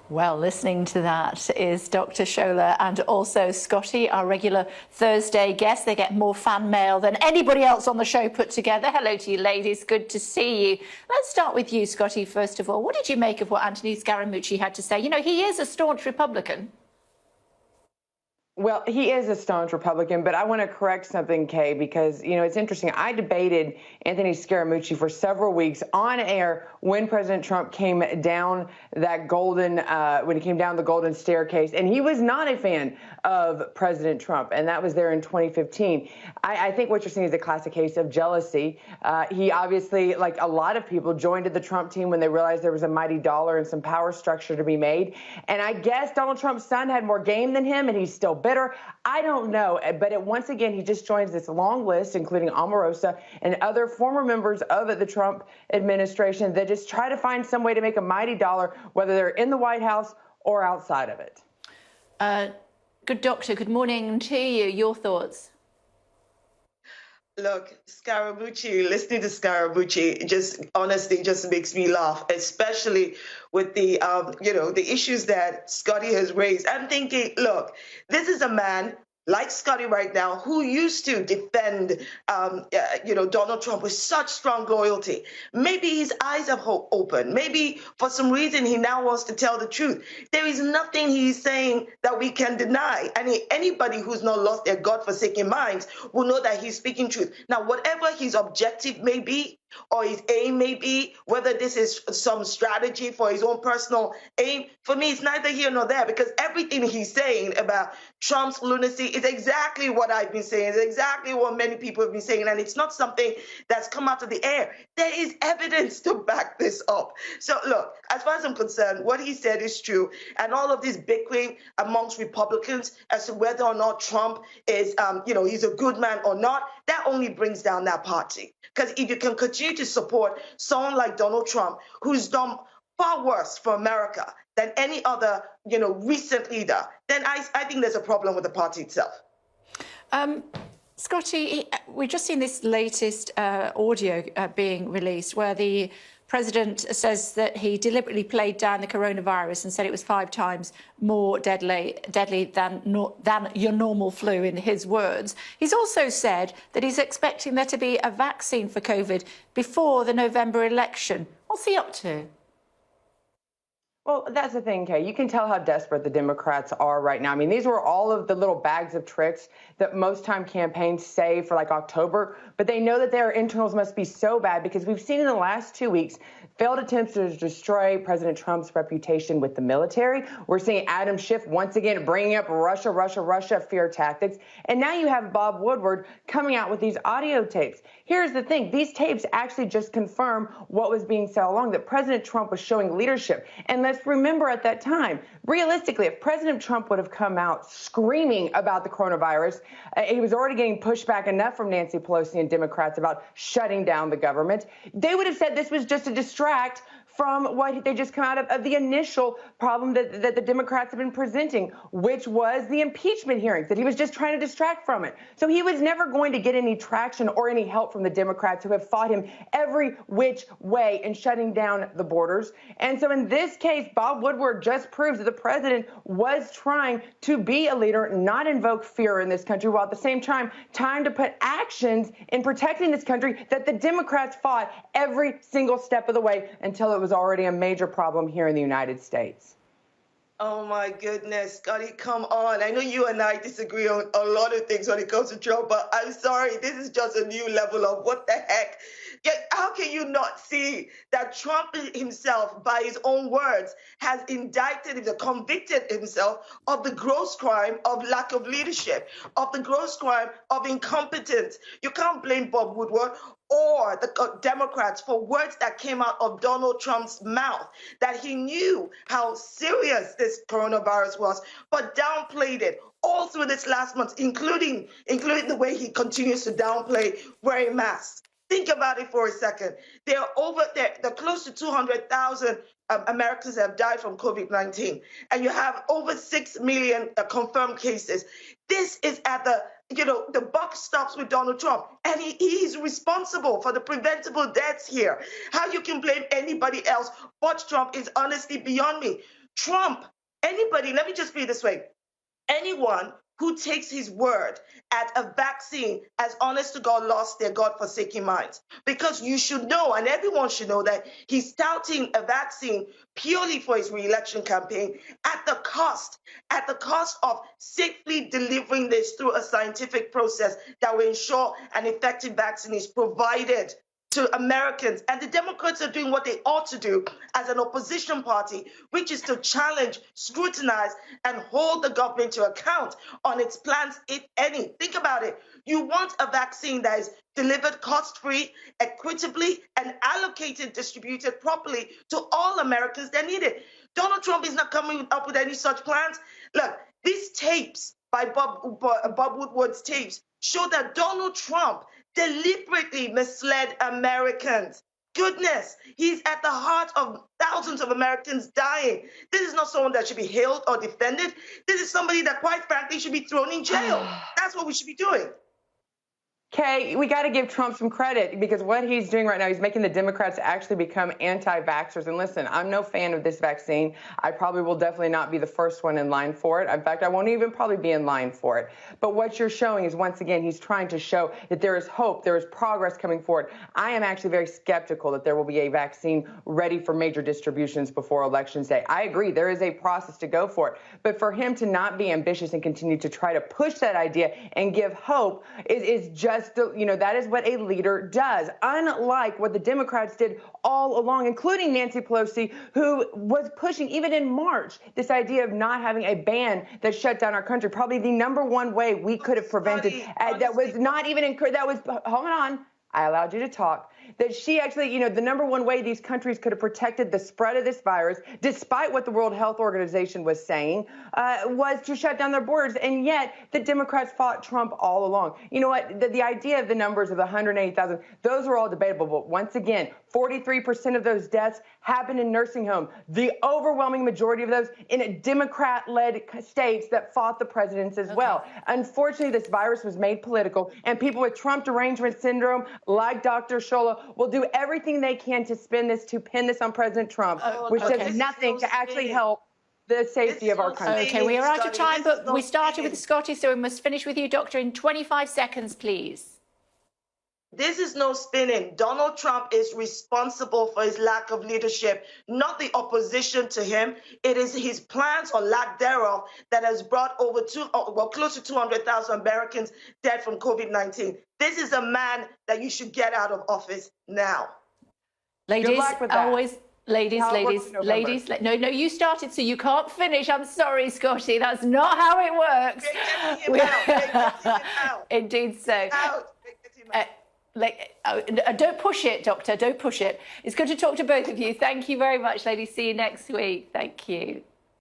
Well, listening to that is Dr. Shola and also Scotty, our regular Thursday guest. They get more fan mail than anybody else on the show put together. Hello to you, ladies. Good to see you. Let's start with you, Scotty, first of all. What did you make of what Anthony Scaramucci had to say? You know, he is a staunch Republican. Well, he is a staunch Republican, but I want to correct something, Kay, because, you know, it's interesting. I debated Anthony Scaramucci for several weeks on air when President Trump came down that when he came down the golden staircase, and he was not a fan of President Trump, and that was there in 2015. I think what you're seeing is a classic case of jealousy. He obviously, like a lot of people, joined the Trump team when they realized there was a mighty dollar and some power structure to be made. And I guess Donald Trump's son had more game than him, and he's still bitter. I don't know. But once again, he just joins this long list, including Omarosa and other former members of the Trump administration that just try to find some way to make a mighty dollar, whether they're in the White House or outside of it. Good doctor, good morning to you. Your thoughts? Look, Scaramucci, listening to Scaramucci just honestly just makes me laugh, especially with the, the issues that Scotty has raised. I'm thinking, look, this is a man like Scotty right now, who used to defend, Donald Trump with such strong loyalty. Maybe his eyes have opened. Maybe for some reason he now wants to tell the truth. There is nothing he's saying that we can deny. And anybody who's not lost their God-forsaken minds will know that he's speaking truth. Now, whatever his objective may be, or his aim may be, whether this is some strategy for his own personal aim, for me, it's neither here nor there, because everything he's saying about Trump's lunacy is exactly what I've been saying. It's exactly what many people have been saying, and it's not something that's come out of the air. There is evidence to back this up. So look, as far as I'm concerned, what he said is true, and all of this bickering amongst Republicans as to whether or not Trump is, he's a good man or not, that only brings down that party. Because if you can continue to support someone like Donald Trump, who's done far worse for America than any other, recent leader, then I think there's a problem with the party itself. Scotty, we've just seen this latest audio being released where the president says that he deliberately played down the coronavirus and said it was 5 times more deadly than your normal flu, in his words. He's also said that he's expecting there to be a vaccine for COVID before the November election. What's he up to? Well, that's the thing, Kay. You can tell how desperate the Democrats are right now. I mean, these were all of the little bags of tricks that most time campaigns say for like October, but they know that their internals must be so bad because we've seen in the last 2 weeks failed attempts to destroy President Trump's reputation with the military. We're seeing Adam Schiff once again bringing up Russia fear tactics. And now you have Bob Woodward coming out with these audio tapes. Here's the thing. These tapes actually just confirm what was being said all along, that President Trump was showing leadership. And let's remember at that time, realistically, if President Trump would have come out screaming about the coronavirus, he was already getting pushback enough from Nancy Pelosi and Democrats about shutting down the government. They would have said this was just a distract from what they just come out of the initial problem that the Democrats have been presenting, which was the impeachment hearings, that he was just trying to distract from it. So he was never going to get any traction or any help from the Democrats, who have fought him every which way in shutting down the borders. And so in this case, Bob Woodward just proves that the president was trying to be a leader, not invoke fear in this country, while at the same time trying to put actions in protecting this country that the Democrats fought every single step of the way until it was already a major problem here in the United States. Oh, my goodness, Scotty, come on. I know you and I disagree on a lot of things when it comes to Trump, but I'm sorry, this is just a new level of what the heck. How can you not see that Trump himself, by his own words, has convicted himself of the gross crime of lack of leadership, of the gross crime of incompetence? You can't blame Bob Woodward or the Democrats for words that came out of Donald Trump's mouth, that he knew how serious this coronavirus was, but downplayed it all through this last month, including the way he continues to downplay wearing masks. Think about it for a second. They're close to 200,000 Americans have died from COVID-19, and you have over 6 million confirmed cases. This is at the buck stops with Donald Trump, and he's responsible for the preventable deaths here. How you can blame anybody else but Trump is honestly beyond me. Trump, anybody, let me just put it this way, anyone who takes his word at a vaccine as honest to God lost their God-forsaken minds. Because you should know, and everyone should know, that he's touting a vaccine purely for his re-election campaign at the cost of safely delivering this through a scientific process that will ensure an effective vaccine is provided to Americans. And the Democrats are doing what they ought to do as an opposition party, which is to challenge, scrutinize, and hold the government to account on its plans, if any. Think about it. You want a vaccine that is delivered cost-free, equitably, and allocated, distributed properly to all Americans that need it. Donald Trump is not coming up with any such plans. Look, these tapes by Bob Woodward's tapes show that Donald Trump deliberately misled Americans. Goodness, he's at the heart of thousands of Americans dying. This is not someone that should be hailed or defended. This is somebody that, quite frankly, should be thrown in jail. That's what we should be doing. Kay, we got to give Trump some credit, because what he's doing right now, he's making the Democrats actually become anti-vaxxers. And listen, I'm no fan of this vaccine. I probably will definitely not be the first one in line for it. In fact, I won't even probably be in line for it. But what you're showing is, once again, he's trying to show that there is hope, there is progress coming forward. I am actually very skeptical that there will be a vaccine ready for major distributions before Elections Day. I agree, there is a process to go for it. But for him to not be ambitious and continue to try to push that idea and give hope is just, that is what a leader does. Unlike what the Democrats did all along, including Nancy Pelosi, who was pushing, even in March, this idea of not having a ban that shut down our country. Probably the #1 way we could have prevented, that was not even encouraged. That was, hold on, I allowed you to talk. That she actually, the #1 way these countries could have protected the spread of this virus, despite what the World Health Organization was saying, was to shut down their borders. And yet the Democrats fought Trump all along. You know what? The idea of the numbers of 180,000, those are all debatable. But once again, 43% of those deaths happened in nursing homes. The overwhelming majority of those in Democrat-led states that fought the presidents as well. Unfortunately, this virus was made political, and people with Trump derangement syndrome, like Dr. Shola, will do everything they can to spin this, to pin this on President Trump, which does nothing to actually help the safety of our country. Okay, we are out of time, but we started with Scotty, so we must finish with you, Doctor, in 25 seconds, please. This is no spinning. Donald Trump is responsible for his lack of leadership, not the opposition to him. It is his plans or lack thereof that has brought over close to 200,000 Americans dead from COVID-19. This is a man that you should get out of office now. Ladies, Good luck with that. always, ladies, no, you started, so you can't finish. I'm sorry, Scotty, that's not how it works. Indeed so. Don't push it, Doctor, don't push it. It's good to talk to both of you. Thank you very much, ladies. See you next week. Thank you.